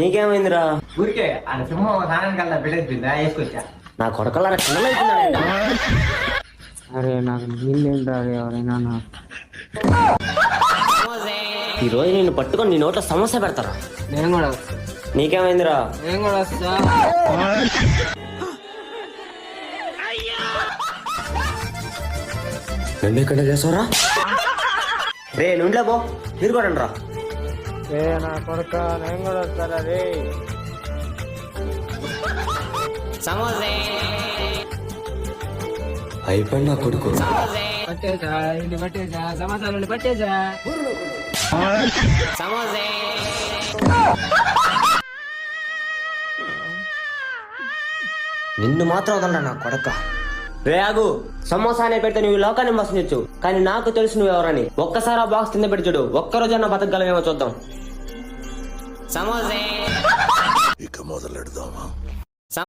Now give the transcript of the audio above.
నీకేమైందిరా? ఊరికే ఆ సింహం స్నానం కల్లా బిడ్డ వేసుకొచ్చా. నా కొడకల్లారా చిన్నలైతున్నాడు. అరే నాకు నీళ్ళు ఎవరైనా ఈ రోజు నేను పట్టుకొని నీ నోట్లో సమస్య పెడతారా? నేను కూడా నీకేమైందిరా? నేను కూడా వస్తా. రెండు ఇక్కడ చేసావరా? రే నుండిలే పో, మీరు కూడా రా. నా కొడుక నేను కూడా వస్తారా రే. అయిపోయింది నా కొడుకు. పట్టేసా ఇల్లు పట్టేసా సమాచారాలు పట్టేసా. నిన్ను మాత్రం వదలరా నా కొడక. రే ఆగు, సమోసా అనే పెడితే నువ్వు లోకాన్ని మోసనిచ్చు, కానీ నాకు తెలుసు నువ్వెవరని. ఒక్కసారి ఆ బాక్స్ కింద పెట్టి చూడు, ఒక్కరోజన్నా బతకగలమేమో చూద్దాం. ఇక మొదలెడదామా?